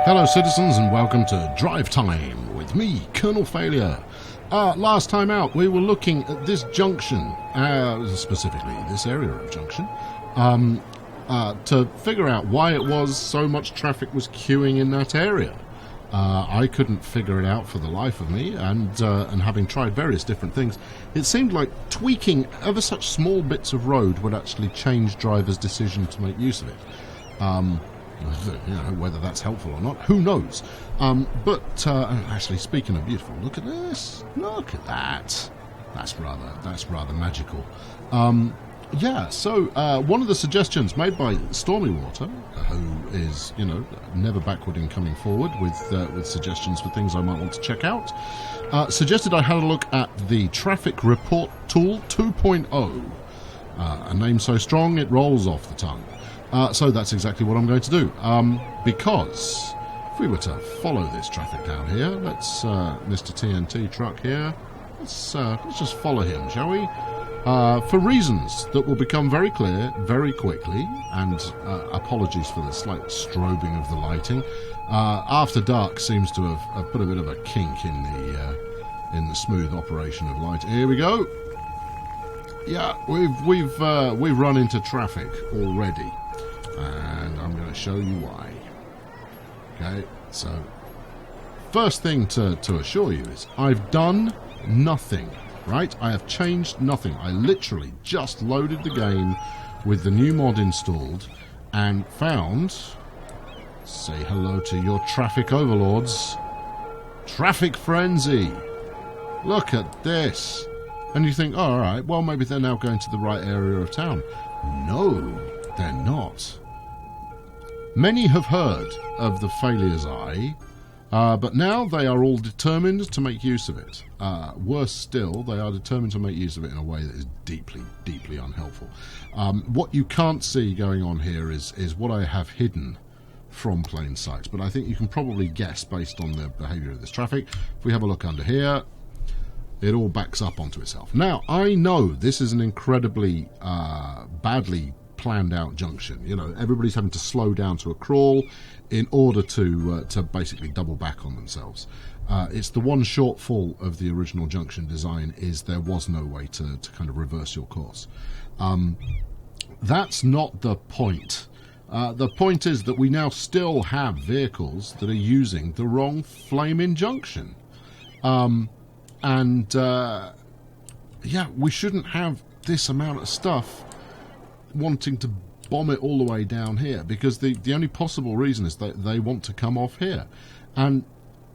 Hello citizens and welcome to Drive Time with me, Colonel Failure. Last time out we were looking at this junction, specifically this area of junction, to figure out why it was so much traffic was queuing in that area. I couldn't figure it out for the life of me, and having tried various different things, it seemed like tweaking ever such small bits of road would actually change drivers' decision to make use of it. You know, whether that's helpful or not, who knows? But actually, speaking of beautiful, look at this. Look at that. That's rather magical. Yeah. So one of the suggestions made by Stormy Water, who is, you know, never backward in coming forward with suggestions for things I might want to check out, suggested I had a look at the Traffic Report Tool 2.0. A name so strong it rolls off the tongue. So that's exactly what I'm going to do, because if we were to follow this traffic down here, let's Mr. TNT truck here, let's just follow him, shall we? For reasons that will become very clear very quickly, and apologies for the slight strobing of the lighting. After dark seems to have put a bit of a kink in the smooth operation of light. Here we go. Yeah, we've run into traffic already. And I'm going to show you why. Okay, so first thing to assure you is I've done nothing, right? I have changed nothing. I literally just loaded the game with the new mod installed and found, say hello to your traffic overlords, Traffic Frenzy. Look at this. And you think, oh, all right, well, maybe they're now going to the right area of town. No, they're not. Many have heard of the Failure's Eye, but now they are all determined to make use of it. Worse still, they are determined to make use of it in a way that is deeply, deeply unhelpful. What you can't see going on here is what I have hidden from plain sight, but I think you can probably guess based on the behaviour of this traffic. If we have a look under here, it all backs up onto itself. Now, I know this is an incredibly badly planned out junction. You know, everybody's having to slow down to a crawl in order to basically double back on themselves. It's the one shortfall of the original junction design is there was no way to kind of reverse your course. That's not the point. The point is that we now still have vehicles that are using the wrong flaming junction. Yeah, we shouldn't have this amount of stuff wanting to bomb it all the way down here, because the only possible reason is that they want to come off here. And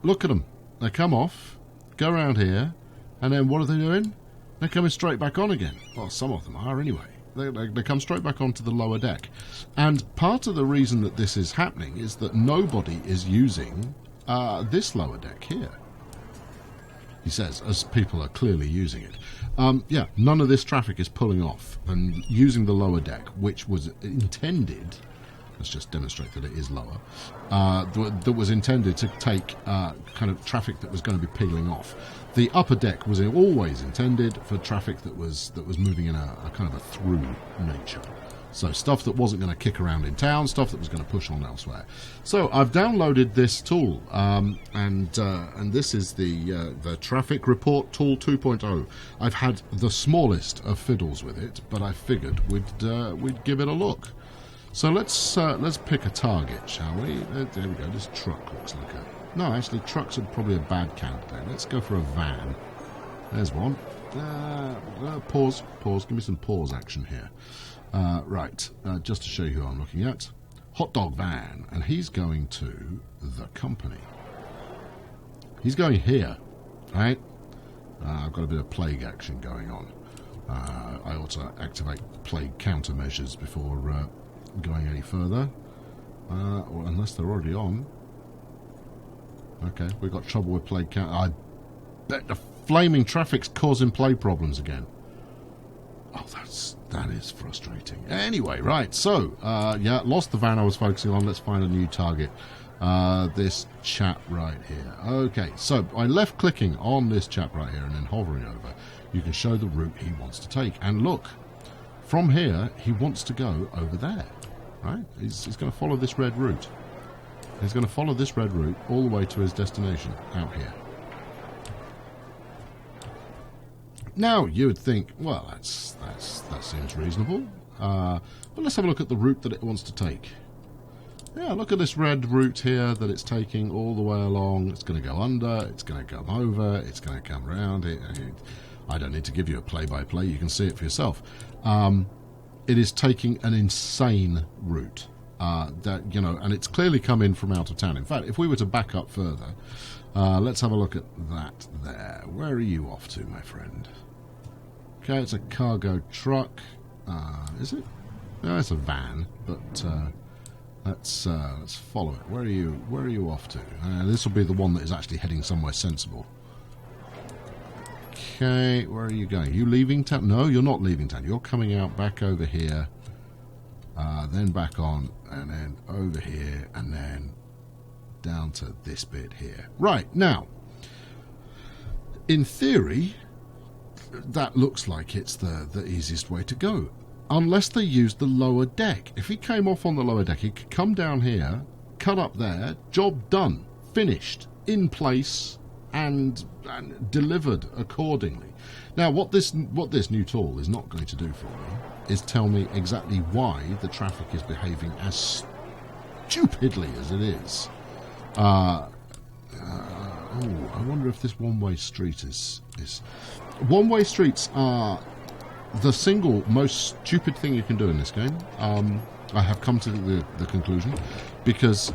look at them. They come off, go around here, and then what are they doing? They're coming straight back on again. Well, some of them are anyway. They come straight back onto the lower deck. And part of the reason that this is happening is that nobody is using this lower deck here. He says, as people are clearly using it. Yeah, none of this traffic is pulling off and using the lower deck, which was intended, let's just demonstrate that it is lower, that was intended to take kind of traffic that was going to be peeling off. The upper deck was always intended for traffic that was moving in a kind of a through nature. So stuff that wasn't going to kick around in town, stuff that was going to push on elsewhere. So I've downloaded this tool, and this is the Traffic Report Tool 2.0. I've had the smallest of fiddles with it, but I figured we'd give it a look. So let's pick a target, shall we? There we go. This truck looks like a... No, actually, trucks are probably a bad candidate. Let's go for a van. There's one. Pause. Give me some pause action here. Right, just to show you who I'm looking at. Hot Dog Van, and he's going to the company. He's going here, right? I've got a bit of plague action going on. I ought to activate plague countermeasures before going any further. Or unless they're already on. Okay, we've got trouble with plague count. I bet the flaming traffic's causing plague problems again. Oh, that is frustrating. Anyway, right, so, yeah, lost the van I was focusing on. Let's find a new target. This chap right here. Okay, so by left-clicking on this chap right here and then hovering over, you can show the route he wants to take. And look, from here, he wants to go over there, right? He's going to follow this red route. He's going to follow this red route all the way to his destination, out here. Now, you would think, well, that seems reasonable. But let's have a look at the route that it wants to take. Yeah, look at this red route here that it's taking all the way along. It's going to go under, it's going to come over, it's going to come around. I don't need to give you a play-by-play. You can see it for yourself. It is taking an insane route. And it's clearly come in from out of town. In fact, if we were to back up further, let's have a look at that there. Where are you off to, my friend? Okay, it's a cargo truck. Is it? No, it's a van, but let's follow it. Where are you off to? This will be the one that is actually heading somewhere sensible. Okay, where are you going? Are you leaving town? No, you're not leaving town. You're coming out back over here, then back on, and then over here, and then down to this bit here. Right, now, in theory, that looks like it's the easiest way to go. Unless they used the lower deck. If he came off on the lower deck, he could come down here, cut up there, job done, finished, in place, and delivered accordingly. Now, what this new tool is not going to do for me is tell me exactly why the traffic is behaving as stupidly as it is. I wonder if this one-way street is... One-way streets are the single most stupid thing you can do in this game. I have come to the conclusion, because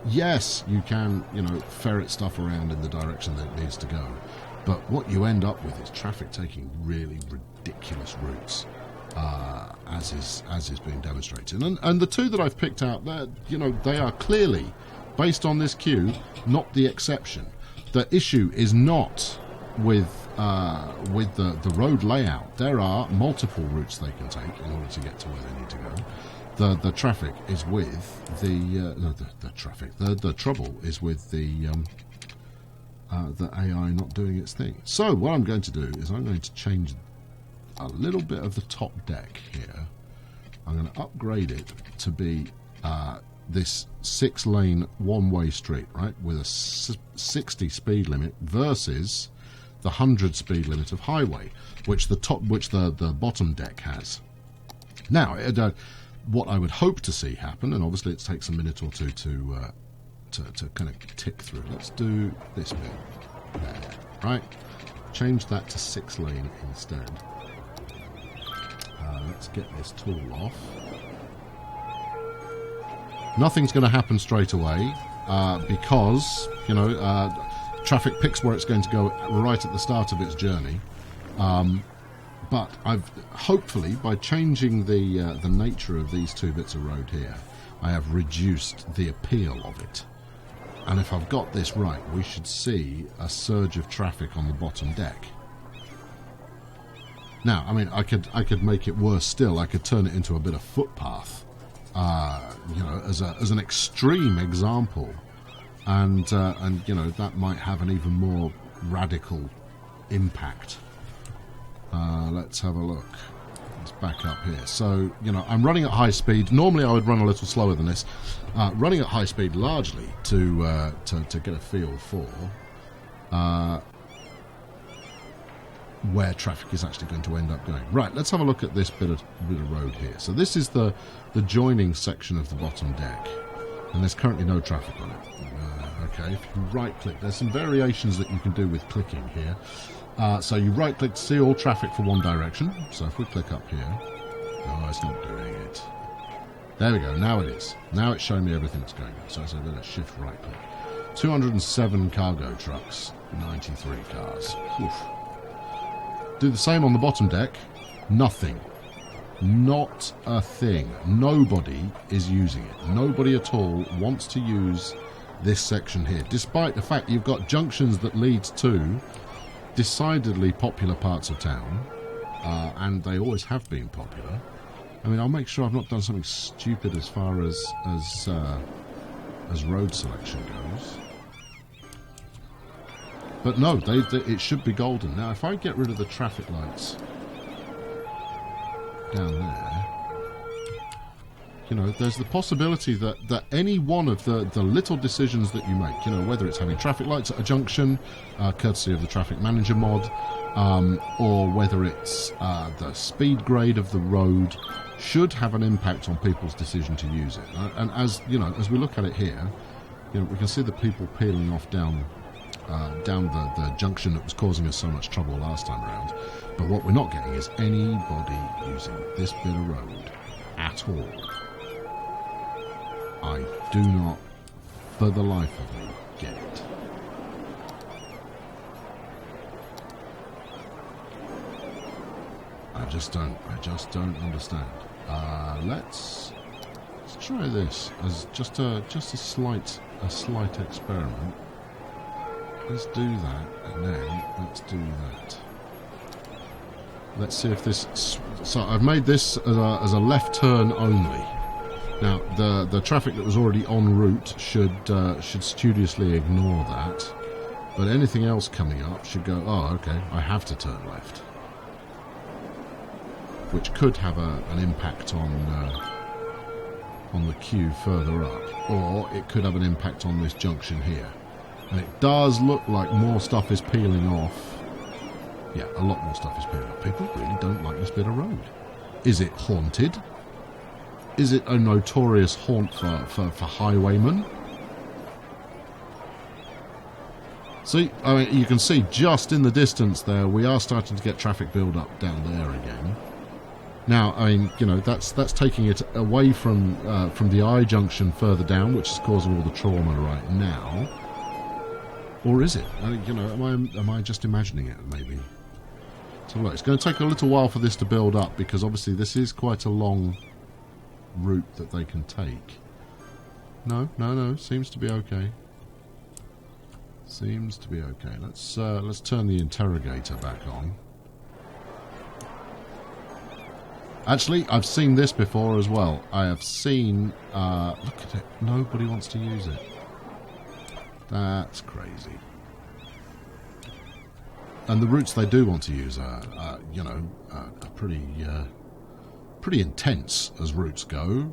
yes, you can, ferret stuff around in the direction that it needs to go, but what you end up with is traffic taking really ridiculous routes, as is being demonstrated. And the two that I've picked out, they are clearly, based on this queue, not the exception. The issue is not with the road layout. There are multiple routes they can take in order to get to where they need to go. The traffic is with the trouble is with the AI not doing its thing. So what I'm going to do is I'm going to change a little bit of the top deck here. I'm going to upgrade it to be this 6-lane one-way street, right, with a 60 speed limit versus the 100 speed limit of highway, which the bottom deck has. Now, what I would hope to see happen, and obviously it takes a minute or two to kind of tick through. Let's do this bit there, right? Change that to 6-lane instead. Let's get this tool off. Nothing's going to happen straight away because traffic picks where it's going to go right at the start of its journey. But I've hopefully, by changing the nature of these two bits of road here, I have reduced the appeal of it. And if I've got this right, we should see a surge of traffic on the bottom deck. Now, I mean, I could make it worse still. I could turn it into a bit of footpath, as an extreme example, and that might have an even more radical impact. Let's have a look. Let's back up here. So, I'm running at high speed. Normally I would run a little slower than this. Running at high speed largely to get a feel for where traffic is actually going to end up going. Right, let's have a look at this bit of road here. So this is the joining section of the bottom deck, and there's currently no traffic on it. Okay, if you right-click, there's some variations that you can do with clicking here. So you right-click to see all traffic for one direction. So if we click up here... Oh, it's not doing it. There we go, now it is. Now it's showing me everything that's going on. So it's a bit of shift right-click. 207 cargo trucks, 93 cars. Oof. Do the same on the bottom deck. Nothing. Not a thing. Nobody is using it. Nobody at all wants to use this section here, despite the fact you've got junctions that lead to decidedly popular parts of town, and they always have been popular. I mean, I'll make sure I've not done something stupid as far as road selection goes. But no, it should be golden. Now, if I get rid of the traffic lights down there, You know, there's the possibility that any one of the little decisions that you make, you know, whether it's having traffic lights at a junction, courtesy of the traffic manager mod, or whether it's the speed grade of the road, should have an impact on people's decision to use it. And as you know, as we look at it here, you know, we can see the people peeling off down the junction that was causing us so much trouble last time around. But what we're not getting is anybody using this bit of road at all. I do not, for the life of me, get it. I just don't understand. Let's try this as just a slight experiment. Let's do that, and then let's do that. Let's see if this. So I've made this as a left turn only. Now the traffic that was already en route should studiously ignore that, but anything else coming up should go. Oh, okay, I have to turn left, which could have an impact on the queue further up, or it could have an impact on this junction here. And it does look like more stuff is peeling off. Yeah, a lot more stuff is peeling off. People really don't like this bit of road. Is it haunted? Is it a notorious haunt for highwaymen? See, I mean, you can see just in the distance there, we are starting to get traffic build up down there again. Now, I mean, you know, that's taking it away from the I junction further down, which is causing all the trauma right now. Or is it? You know, am I just imagining it? Maybe. So look, it's going to take a little while for this to build up, because obviously this is quite a long route that they can take. No, seems to be okay. Seems to be okay. Let's turn the interrogator back on. Actually, I've seen this before as well. I have seen. Look at it. Nobody wants to use it. That's crazy. And the routes they do want to use are you know, are pretty intense as routes go.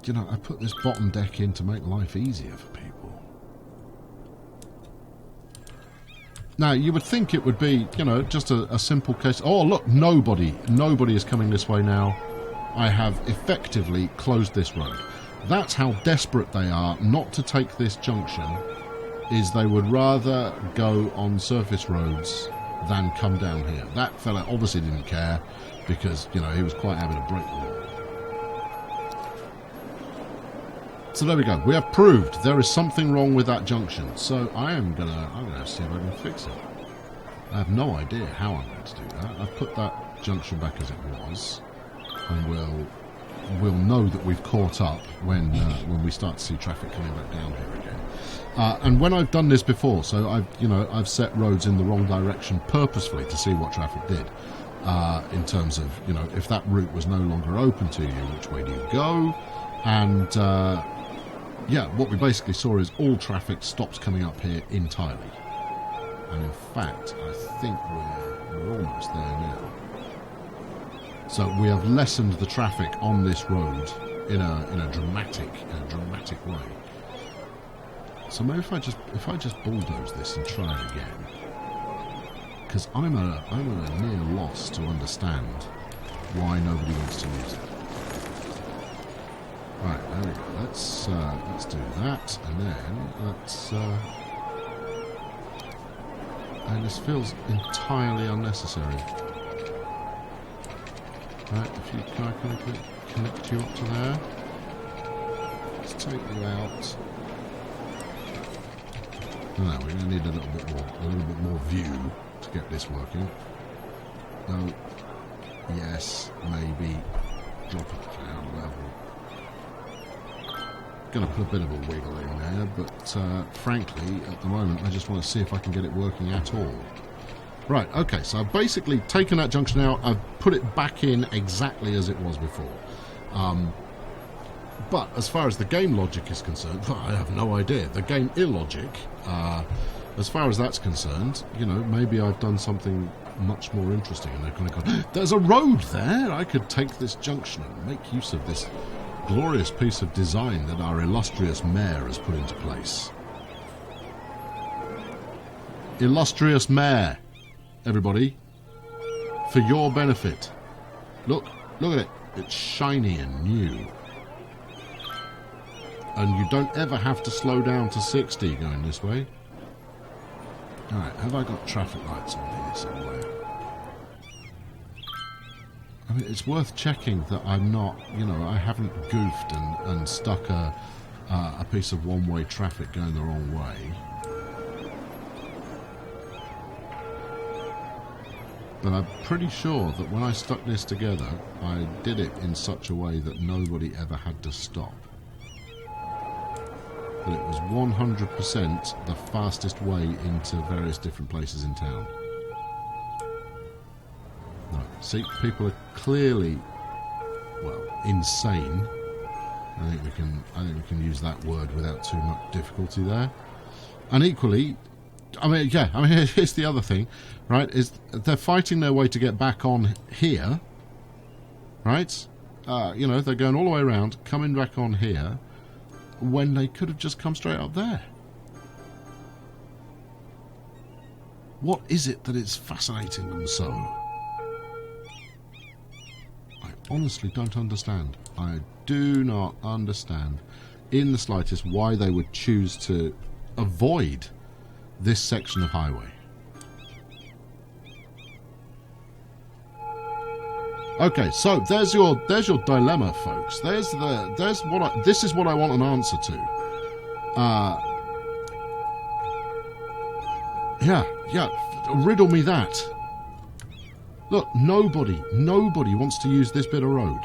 You know, I put this bottom deck in to make life easier for people. Now, you would think it would be, you know, just a simple case. Oh, look, nobody is coming this way now. I have effectively closed this road. That's how desperate they are not to take this junction, is they would rather go on surface roads than come down here. That fella obviously didn't care, because, you know, he was quite happy to break the law. So there we go. We have proved there is something wrong with that junction. So I'm gonna see if I can fix it. I have no idea how I'm going to do that. I've put that junction back as it was, and we'll know that we've caught up when we start to see traffic coming back down here again. And when I've done this before, so I've set roads in the wrong direction purposefully to see what traffic did. In terms of, you know, if that route was no longer open to you, which way do you go? And yeah, what we basically saw is all traffic stops coming up here entirely. And in fact, I think we're almost there now. So we have lessened the traffic on this road in a dramatic way. So maybe if I just bulldoze this and try it again, because I'm at a near loss to understand why nobody wants to use it. Right, there we go. Let's do that, and then let's. And this feels entirely unnecessary. Right, can I connect you up to there? Let's take you out. No, we're going to need a little bit more view to get this working. No. Yes, maybe. Drop it down level. Going to put a bit of a wiggle in there, but frankly, at the moment, I just want to see if I can get it working at all. Right, okay, so I've basically taken that junction out, I've put it back in exactly as it was before. But as far as the game logic is concerned, well, I have no idea. The game illogic as far as that's concerned, you know, maybe I've done something much more interesting, and they've kind of gone, there's a road there! I could take this junction and make use of this glorious piece of design that our illustrious mayor has put into place. Illustrious mayor, everybody, for your benefit. Look at it. It's shiny and new. And you don't ever have to slow down to 60 going this way. Alright, have I got traffic lights on here somewhere? I mean, it's worth checking that I'm not, you know, I haven't goofed and stuck a piece of one-way traffic going the wrong way. But I'm pretty sure that when I stuck this together, I did it in such a way that nobody ever had to stop. That it was 100% the fastest way into various different places in town. No, see, people are clearly, well, insane. I think we can use that word without too much difficulty there. And equally, I mean, yeah, I mean, here's the other thing, right? Is they're fighting their way to get back on here, right? You know, they're going all the way around, coming back on here, when they could have just come straight up there. What is it that is fascinating them so? I honestly don't understand. I do not understand in the slightest why they would choose to avoid this section of highway. Okay, so there's your dilemma, folks. This is what I want an answer to. Yeah, riddle me that. Look, nobody wants to use this bit of road.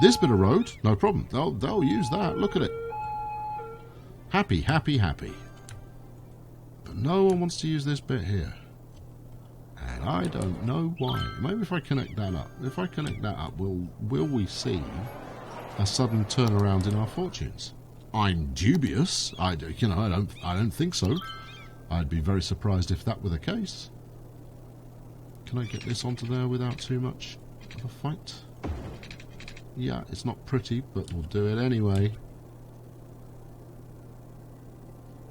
This bit of road, no problem. They'll use that. Look at it. Happy, happy, happy. But no one wants to use this bit here. And I don't know why. Maybe if I connect that up. If I connect that up, will we see a sudden turnaround in our fortunes? I'm dubious. I don't think so. I'd be very surprised if that were the case. Can I get this onto there without too much of a fight? Yeah, it's not pretty, but we'll do it anyway.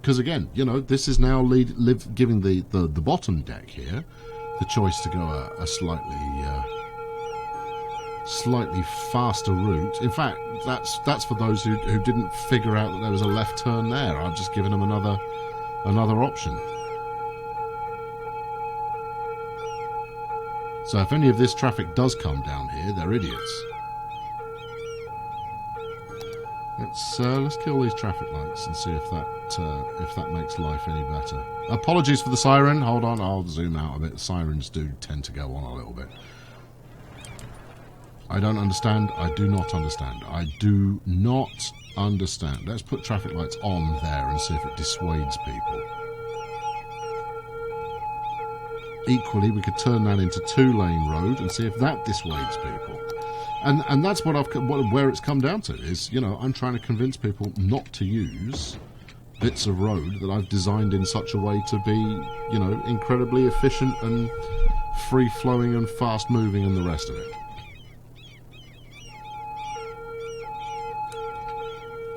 Because again, you know, this is now giving the bottom deck here the choice to go a slightly faster route. In fact, that's for those who didn't figure out that there was a left turn there. I've just given them another option. So if any of this traffic does come down here, they're idiots. Let's kill these traffic lights and see if that makes life any better. Apologies for the siren. Hold on, I'll zoom out a bit. Sirens do tend to go on a little bit. I don't understand. I do not understand. I do not understand. Let's put traffic lights on there and see if it dissuades people. Equally, we could turn that into 2-lane road and see if that dissuades people. And that's where it's come down to is, you know, I'm trying to convince people not to use bits of road that I've designed in such a way to be, you know, incredibly efficient and free-flowing and fast-moving and the rest of it.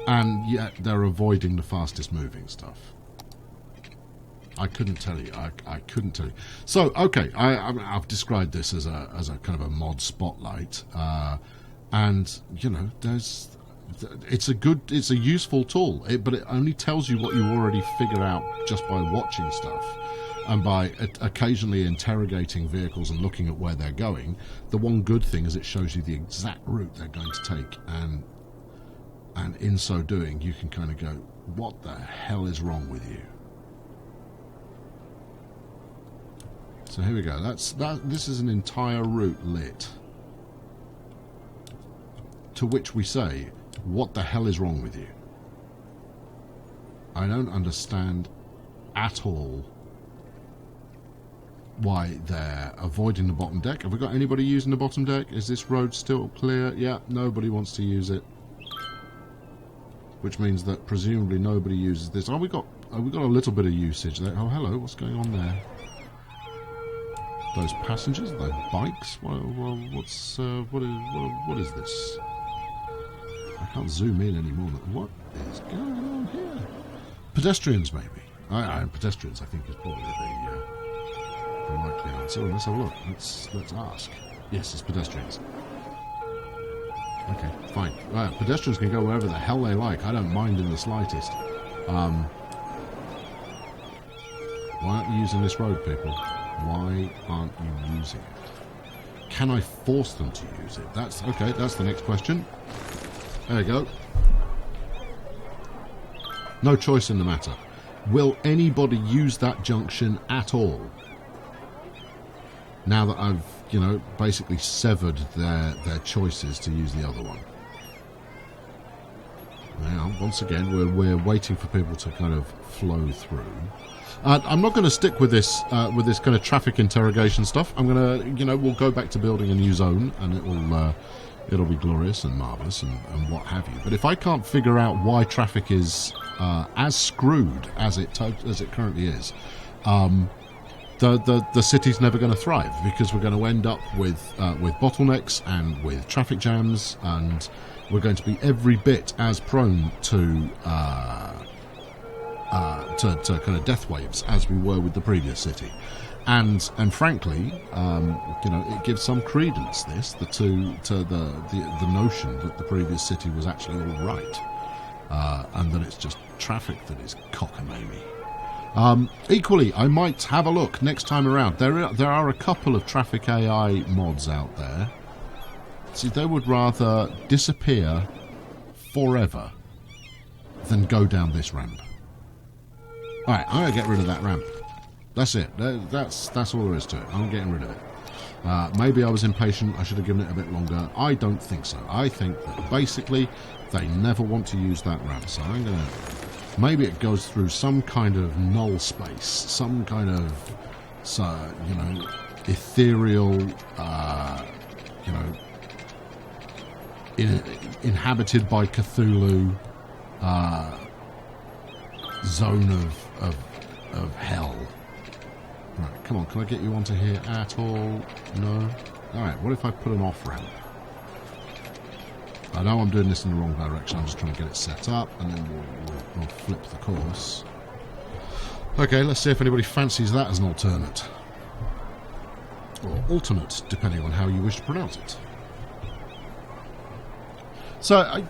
And yet they're avoiding the fastest-moving stuff. I couldn't tell you. I couldn't tell you. So, okay, I've described this as a kind of a mod spotlight, and you know, it's a useful tool, but it only tells you what you already figured out just by watching stuff, and by occasionally interrogating vehicles and looking at where they're going. The one good thing is it shows you the exact route they're going to take, and in so doing, you can kind of go, "What the hell is wrong with you?" So here we go. This is an entire route lit. To which we say, what the hell is wrong with you? I don't understand at all why they're avoiding the bottom deck. Have we got anybody using the bottom deck? Is this road still clear? Yeah, nobody wants to use it. Which means that presumably nobody uses this. Oh, we got we've got a little bit of usage there. Oh, hello, what's going on there? Those passengers, those bikes? What is this? I can't zoom in anymore. What is going on here? Pedestrians, maybe. Pedestrians, I think, is probably the likely answer. Well, let's have a look. Let's ask. Yes, it's pedestrians. Okay, fine. Pedestrians can go wherever the hell they like. I don't mind in the slightest. Why aren't you using this road, people? Why aren't you using it? Can I force them to use it? That's okay. That's the next question. There you go. No choice in the matter. Will anybody use that junction at all? Now that I've, basically severed their choices to use the other one. Now, once again, we're waiting for people to kind of flow through. I'm not going to stick with this kind of traffic interrogation stuff. I'm going to, we'll go back to building a new zone, and it'll be glorious and marvellous and what have you. But if I can't figure out why traffic is as screwed as it currently is, the city's never going to thrive, because we're going to end up with bottlenecks and with traffic jams, and we're going to be every bit as prone to kind of death waves as we were with the previous city. And frankly, it gives some credence to the notion that the previous city was actually all right, and that it's just traffic that is cockamamie. Equally, I might have a look next time around. There are a couple of traffic AI mods out there. See, they would rather disappear forever than go down this ramp. Alright, I'm going to get rid of that ramp. That's it. That's all there is to it. I'm getting rid of it. Maybe I was impatient. I should have given it a bit longer. I don't think so. I think that basically they never want to use that ramp. So I'm going to... Maybe it goes through some kind of null space, some kind of, ethereal, inhabited by Cthulhu zone of hell. Right, come on, can I get you onto here at all? No? Alright, what if I put an off-ramp? I know I'm doing this in the wrong direction, I'm just trying to get it set up, and then we'll flip the course. Okay, let's see if anybody fancies that as an alternate. Or alternate, depending on how you wish to pronounce it. So,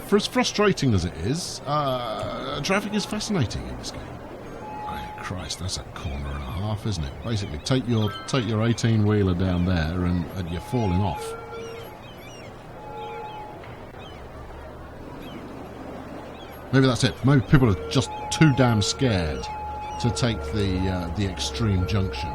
for as frustrating as it is, traffic is fascinating in this game. Oh, Christ, that's a corner and a half, isn't it? Basically, take your 18-wheeler down there and you're falling off. Maybe that's it. Maybe people are just too damn scared to take the extreme junction.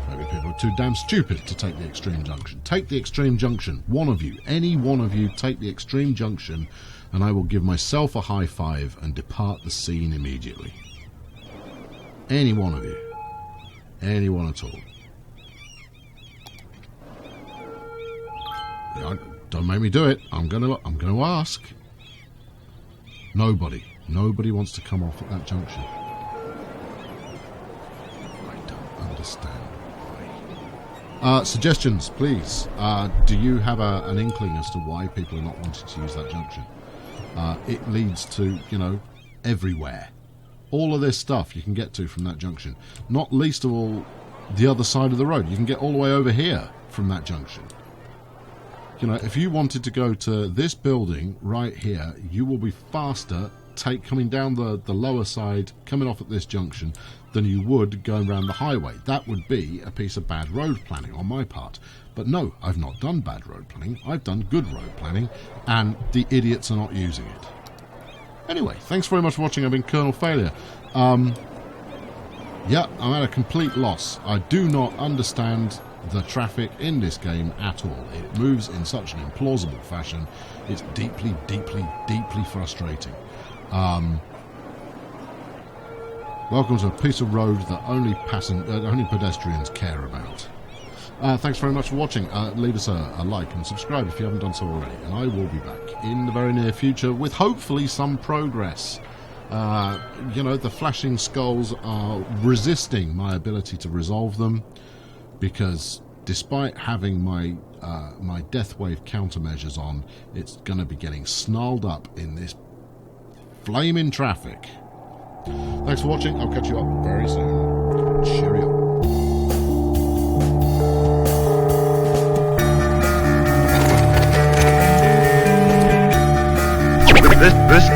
Maybe people are too damn stupid to take the extreme junction. Take the extreme junction. One of you, any one of you, take the extreme junction, and I will give myself a high five and depart the scene immediately. Any one of you. Any one at all. Yeah, don't make me do it. I'm gonna ask. Nobody wants to come off at that junction. I don't understand why. Suggestions, please. Do you have an inkling as to why people are not wanting to use that junction? It leads to, everywhere. All of this stuff you can get to from that junction. Not least of all, the other side of the road. You can get all the way over here from that junction. If you wanted to go to this building right here, you will be faster coming down the lower side, coming off at this junction, than you would going around the highway. That would be a piece of bad road planning on my part. But no, I've not done bad road planning. I've done good road planning, and the idiots are not using it. Anyway, thanks very much for watching. I've been Colonel Failure. Yeah, I'm at a complete loss. I do not understand the traffic in this game at all. It moves in such an implausible fashion. It's deeply, deeply, deeply frustrating. Welcome to a piece of road that only pedestrians care about. Thanks very much for watching. Leave us a like and subscribe if you haven't done so already. And I will be back in the very near future with hopefully some progress. The flashing skulls are resisting my ability to resolve them, because despite having my death wave countermeasures on, it's going to be getting snarled up in this flaming traffic. Thanks for watching. I'll catch you up very soon. Cheerio. This